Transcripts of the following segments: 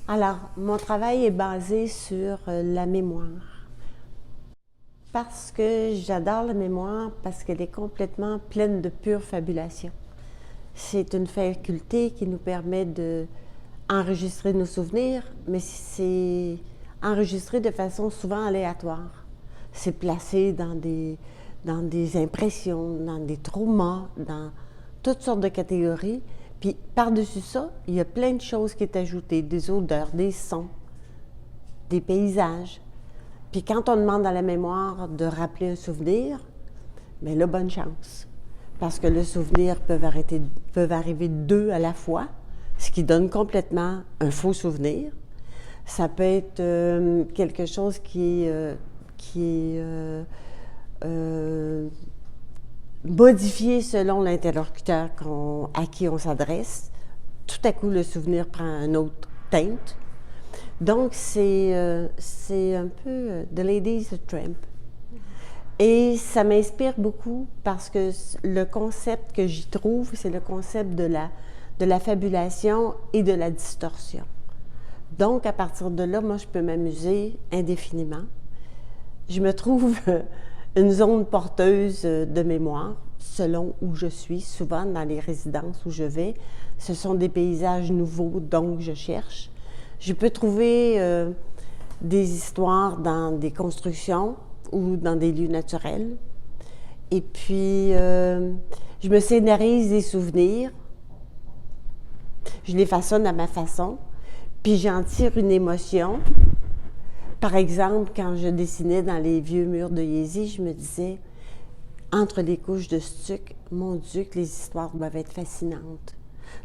Alors, mon travail est basé sur la mémoire. Parce que j'adore la mémoire, parce qu'elle est complètement pleine de pure fabulation. C'est une faculté qui nous permet d'enregistrer nos souvenirs, mais c'est enregistré de façon souvent aléatoire. C'est placé dans des impressions, dans des traumas, dans toutes sortes de catégories. Puis par-dessus ça, il y a plein de choses qui sont ajoutées, des odeurs, des sons, des paysages. Puis quand on demande à la mémoire de rappeler un souvenir, bien là, bonne chance. Parce que le souvenir peuvent arriver deux à la fois, ce qui donne complètement un faux souvenir. Ça peut être quelque chose qui est modifié selon l'interlocuteur à qui on s'adresse. Tout à coup, le souvenir prend un autre teinte. Donc, c'est un peu The Lady's Tramp. Et ça m'inspire beaucoup parce que le concept que j'y trouve, c'est le concept de la fabulation et de la distorsion. Donc, à partir de là, moi, je peux m'amuser indéfiniment. Je me trouve une zone porteuse de mémoire, selon où je suis, souvent dans les résidences où je vais. Ce sont des paysages nouveaux, donc je cherche. Je peux trouver des histoires dans des constructions ou dans des lieux naturels. Et puis, je me scénarise des souvenirs. Je les façonne à ma façon. Puis j'en tire une émotion. Par exemple, quand je dessinais dans les vieux murs de Yézi, je me disais, entre les couches de stuc, mon Dieu, que les histoires doivent être fascinantes.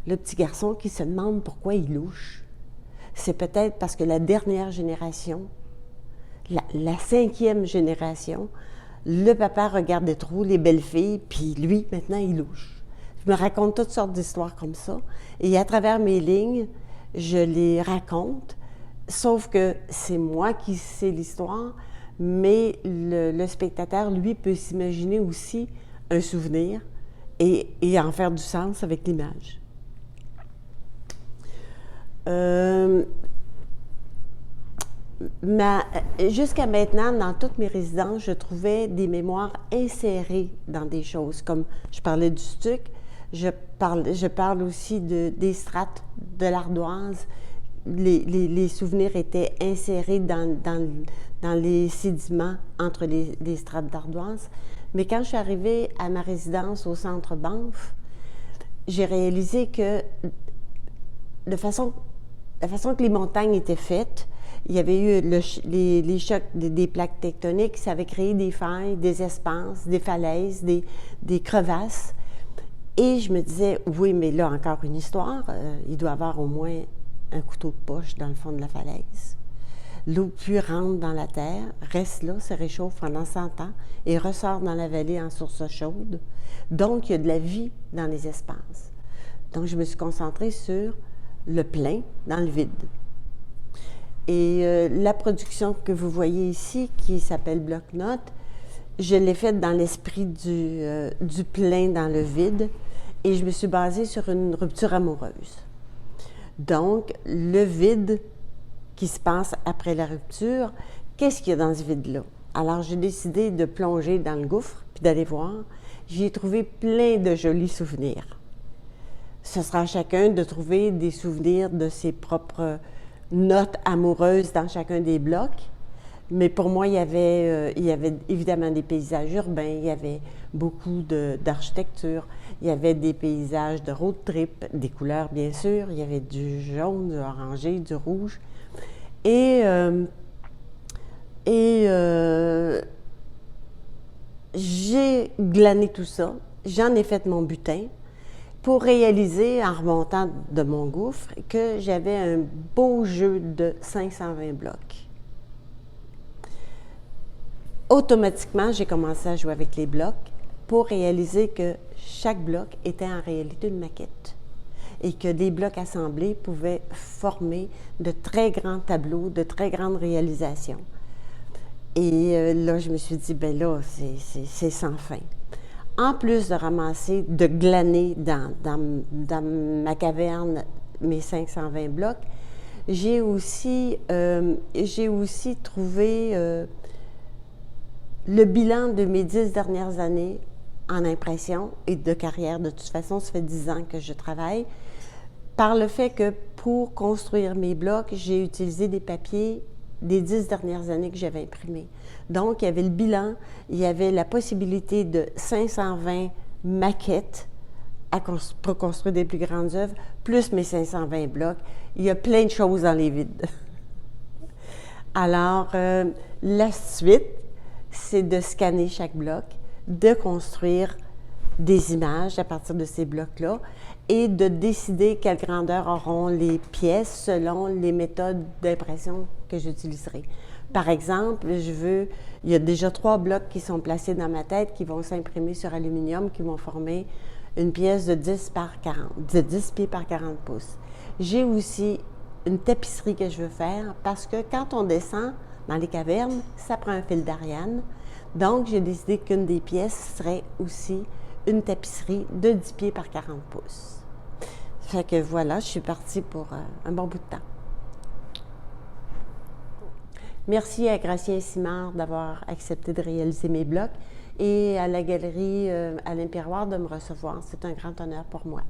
Le petit garçon qui se demande pourquoi il louche, c'est peut-être parce que la dernière génération, la cinquième génération, le papa regardait trop les belles filles, puis lui, maintenant, il louche. Je me raconte toutes sortes d'histoires comme ça, et à travers mes lignes, je les raconte, sauf que c'est moi qui sais l'histoire, mais le spectateur, lui, peut s'imaginer aussi un souvenir et en faire du sens avec l'image. Jusqu'à maintenant, dans toutes mes résidences, je trouvais des mémoires insérées dans des choses, comme je parlais du stuc, je parle aussi des strates de l'ardoise. Les souvenirs étaient insérés dans les sédiments entre les strates d'ardoise. Mais quand je suis arrivée à ma résidence au centre Banff, j'ai réalisé que la façon que les montagnes étaient faites, il y avait eu les chocs des plaques tectoniques, ça avait créé des failles, des espaces, des falaises, des crevasses. Et je me disais, oui, mais là, encore une histoire, il doit y avoir au moins un couteau de poche dans le fond de la falaise. L'eau pure rentre dans la terre, reste là, se réchauffe pendant 100 ans et ressort dans la vallée en source chaude. Donc, il y a de la vie dans les espaces. Donc, je me suis concentrée sur le plein dans le vide. Et la production que vous voyez ici, qui s'appelle Bloc-Notes, je l'ai faite dans l'esprit du plein dans le vide et je me suis basée sur une rupture amoureuse. Donc, le vide qui se passe après la rupture, qu'est-ce qu'il y a dans ce vide-là? Alors, j'ai décidé de plonger dans le gouffre puis d'aller voir. J'y ai trouvé plein de jolis souvenirs. Ce sera à chacun de trouver des souvenirs de ses propres notes amoureuses dans chacun des blocs. Mais pour moi, il y avait évidemment des paysages urbains, il y avait beaucoup d'architecture, il y avait des paysages de road trip, des couleurs bien sûr, il y avait du jaune, du orangé, du rouge. Et j'ai glané tout ça, j'en ai fait mon butin pour réaliser, en remontant de mon gouffre, que j'avais un beau jeu de 520 blocs. Automatiquement, j'ai commencé à jouer avec les blocs pour réaliser que chaque bloc était en réalité une maquette et que les blocs assemblés pouvaient former de très grands tableaux, de très grandes réalisations. Et là, je me suis dit, ben là, c'est sans fin. En plus de ramasser, de glaner dans ma caverne mes 520 blocs, J'ai aussi trouvé le bilan de mes 10 dernières années en impression et de carrière. De toute façon, ça fait 10 ans que je travaille. Par le fait que pour construire mes blocs, j'ai utilisé des papiers des 10 dernières années que j'avais imprimés. Donc, il y avait le bilan, il y avait la possibilité de 520 maquettes pour construire des plus grandes œuvres, plus mes 520 blocs. Il y a plein de choses dans les vides. Alors, la suite, c'est de scanner chaque bloc, de construire des images à partir de ces blocs-là et de décider quelle grandeur auront les pièces selon les méthodes d'impression que j'utiliserai. Par exemple, il y a déjà 3 blocs qui sont placés dans ma tête qui vont s'imprimer sur aluminium, qui vont former une pièce de 10 pieds par 40 pouces. J'ai aussi une tapisserie que je veux faire parce que quand on descend dans les cavernes, ça prend un fil d'Ariane. Donc, j'ai décidé qu'une des pièces serait aussi une tapisserie de 10 pieds par 40 pouces. Fait que voilà, je suis partie pour un bon bout de temps. Merci à Gracien Simard d'avoir accepté de réaliser mes blocs et à la galerie Alain Piroir de me recevoir. C'est un grand honneur pour moi.